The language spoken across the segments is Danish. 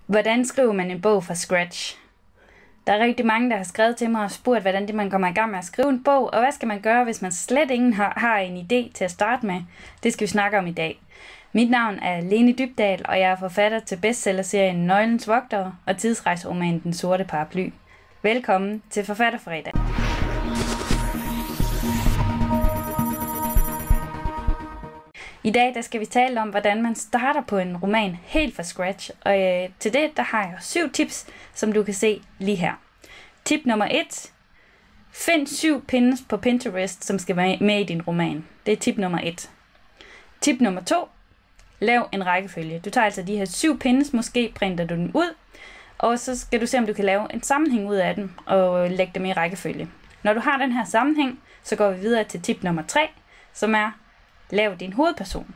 Hvordan skriver man en bog fra scratch? Der er rigtig mange, der har skrevet til mig og spurgt, hvordan man kommer i gang med at skrive en bog, og hvad skal man gøre, hvis man slet ingen har en idé til at starte med? Det skal vi snakke om i dag. Mit navn er Lene Dybdahl, og jeg er forfatter til bestsellerserien Nøglens Vogtere og tidsrejseromanen Den Sorte Paraply. Velkommen til Forfatterfredag. I dag der skal vi tale om, hvordan man starter på en roman helt fra scratch. Og til det der har jeg 7 tips, som du kan se lige her. Tip nummer 1. Find 7 pins på Pinterest, som skal være med i din roman. Det er tip nummer 1. Tip nummer 2. Lav en rækkefølge. Du tager altså de her 7 pins, måske printer du dem ud. Og så skal du se, om du kan lave en sammenhæng ud af dem og lægge dem i rækkefølge. Når du har den her sammenhæng, så går vi videre til tip nummer 3, som er lav din hovedperson.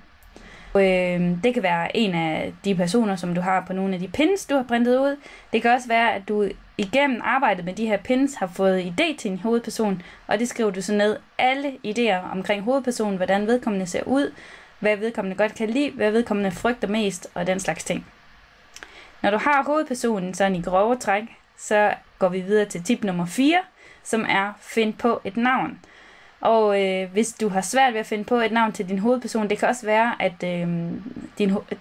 Det kan være en af de personer, som du har på nogle af de pins, du har printet ud. Det kan også være, at du igennem arbejdet med de her pins har fået idé til en hovedperson, og det skriver du så ned. Alle idéer omkring hovedpersonen, hvordan vedkommende ser ud, hvad vedkommende godt kan lide, hvad vedkommende frygter mest, og den slags ting. Når du har hovedpersonen sådan i grove træk, så går vi videre til tip nummer 4, som er find på et navn. Og hvis du har svært ved at finde på et navn til din hovedperson, det kan også være, at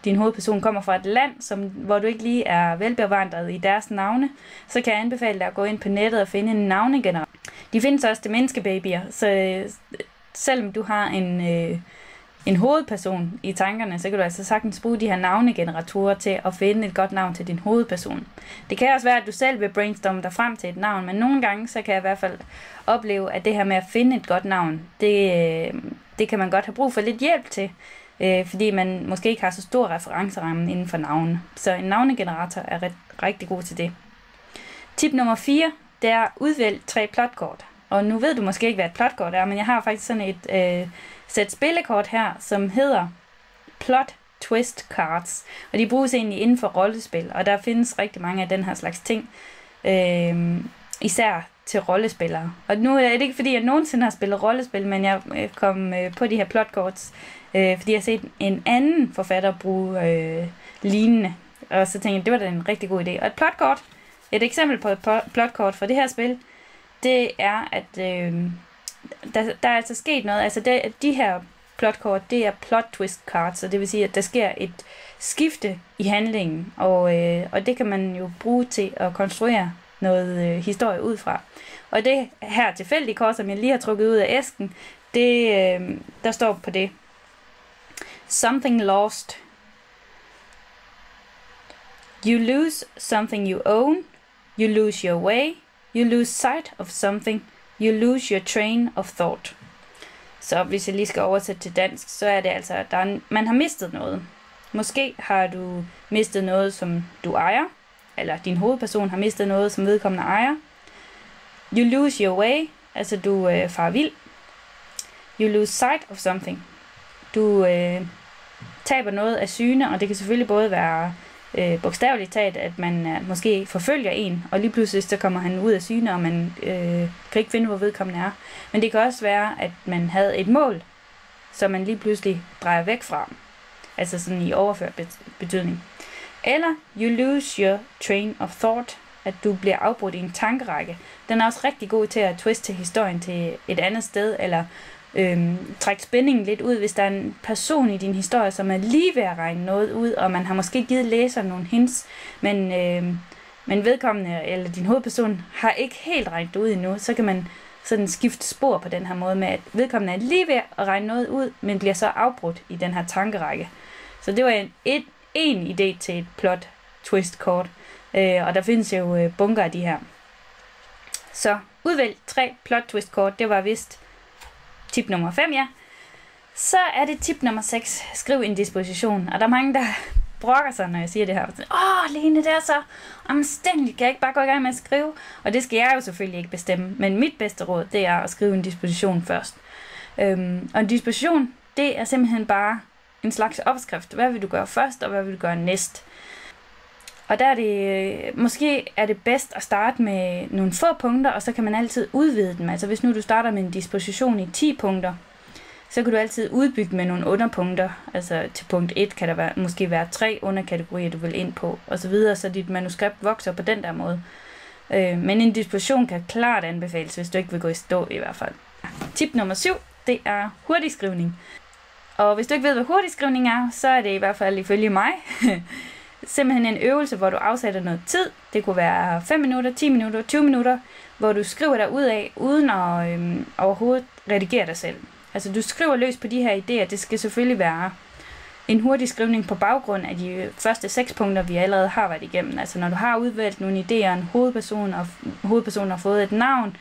din hovedperson kommer fra et land, hvor du ikke lige er velbevandret i deres navne, så kan jeg anbefale dig at gå ind på nettet og finde en navnegenerator. De findes også til menneskebabyer, så selvom du har en hovedperson i tankerne, så kan du altså sagtens bruge de her navnegeneratorer til at finde et godt navn til din hovedperson. Det kan også være, at du selv vil brainstorme dig frem til et navn, men nogle gange så kan jeg i hvert fald opleve, at det her med at finde et godt navn, det kan man godt have brug for lidt hjælp til, fordi man måske ikke har så stor referenceramme inden for navne. Så en navnegenerator er rigtig god til det. Tip nummer 4, det er udvælg 3 plotkort. Og nu ved du måske ikke, hvad et plotkort er, men jeg har faktisk sådan et sæt spillekort her, som hedder plot twist cards. Og de bruges egentlig inden for rollespil, og der findes rigtig mange af den her slags ting, især til rollespillere. Og nu er det ikke fordi, jeg nogensinde har spillet rollespil, men jeg kom på de her plotkorts, fordi jeg har set en anden forfatter bruge lignende. Og så tænkte jeg, det var da en rigtig god idé. Og et eksempel på et plotkort fra det her spil, det er, at der er altså sket noget. Altså de her plotkort, det er plot twist cards, så det vil sige, at der sker et skifte i handlingen, og det kan man jo bruge til at konstruere noget historie ud fra. Og det her tilfældige kort, som jeg lige har trukket ud af æsken, der står på det: Something lost. You lose something you own. You lose your way. You lose sight of something. You lose your train of thought. Så hvis jeg lige skal oversætte til dansk, så er det altså, at man har mistet noget. Måske har du mistet noget, som du ejer, eller din hovedperson har mistet noget, som vedkommende ejer. You lose your way, altså du farer vild. You lose sight of something. Du taber noget af syne, og det kan selvfølgelig både være bogstaveligt talt, at man måske forfølger en, og lige pludselig så kommer han ud af syne, og man kan ikke finde, hvor vedkommende er. Men det kan også være, at man havde et mål, som man lige pludselig drejer væk fra. Altså sådan i overført betydning. Eller you lose your train of thought, at du bliver afbrudt i en tankerække. Den er også rigtig god til at twiste historien til et andet sted, eller trække spændingen lidt ud, hvis der er en person i din historie, som er lige ved at regne noget ud, og man har måske givet læseren nogle hints, men vedkommende, eller din hovedperson, har ikke helt regnet det ud endnu, så kan man sådan skifte spor på den her måde med, at vedkommende er lige ved at regne noget ud, men bliver så afbrudt i den her tankerække. Så det var en idé til et plot twist kort, og der findes jo bunker af de her. Så udvælg 3 plot twist kort, det var vist tip nummer 5, ja. Så er det tip nummer 6. Skriv en disposition. Og der er mange, der brokker sig, når jeg siger det her. Lene, det er så omstændigt. Kan jeg ikke bare gå i gang med at skrive? Og det skal jeg jo selvfølgelig ikke bestemme. Men mit bedste råd, det er at skrive en disposition først. Og en disposition, det er simpelthen bare en slags opskrift. Hvad vil du gøre først, og hvad vil du gøre næst? Og der er det, måske er det bedst at starte med nogle få punkter, og så kan man altid udvide dem. Altså hvis nu du starter med en disposition i 10 punkter, så kan du altid udbygge med nogle underpunkter. Altså til punkt 1 kan der måske være 3 underkategorier, du vil ind på, osv., så dit manuskript vokser på den der måde. Men en disposition kan klart anbefales, hvis du ikke vil gå i stå i hvert fald. Tip nummer 7, det er hurtigskrivning. Og hvis du ikke ved, hvad hurtigskrivning er, så er det i hvert fald ifølge mig simpelthen en øvelse, hvor du afsætter noget tid. Det kunne være 5 minutter, 10 minutter, 20 minutter, hvor du skriver dig ud af, uden at overhovedet redigere dig selv. Altså du skriver løs på de her idéer. Det skal selvfølgelig være en hurtig skrivning på baggrund af de første 6 punkter, vi allerede har været igennem. Altså når du har udvalgt nogle idéer, en hovedperson, og hovedpersonen har fået et navn,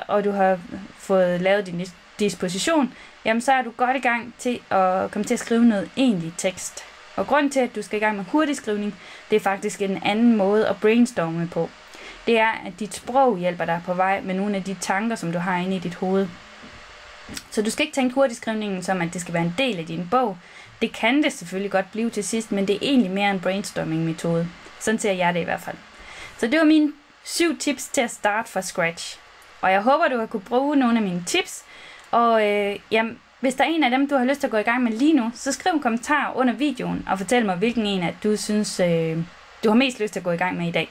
og du har fået lavet din disposition, jamen så er du godt i gang til at komme til at skrive noget egentlig tekst. Og grunden til, at du skal i gang med hurtigskrivning, det er faktisk en anden måde at brainstorme på. Det er, at dit sprog hjælper dig på vej med nogle af de tanker, som du har inde i dit hoved. Så du skal ikke tænke hurtigskrivningen som, at det skal være en del af din bog. Det kan det selvfølgelig godt blive til sidst, men det er egentlig mere en brainstorming-metode. Sådan ser jeg det i hvert fald. Så det var mine 7 tips til at starte fra scratch. Og jeg håber, du har kunne bruge nogle af mine tips. Og hvis der er en af dem, du har lyst til at gå i gang med lige nu, så skriv en kommentar under videoen og fortæl mig, hvilken en af du synes, du har mest lyst til at gå i gang med i dag.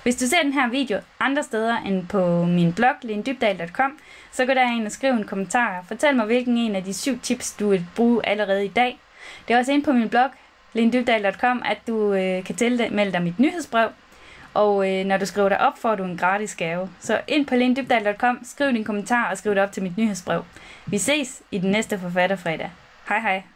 Hvis du ser den her video andre steder end på min blog, Dybdahl.com, så gå derind og skriv en kommentar. Fortæl mig, hvilken en af de 7 tips, du vil bruge allerede i dag. Det er også inde på min blog, Dybdahl.com, at du kan tilmelde dig mit nyhedsbrev. Og når du skriver dig op, får du en gratis gave. Så ind på Dybdahl.com, skriv din kommentar og skriv det op til mit nyhedsbrev. Vi ses i den næste Forfatterfredag. Hej hej!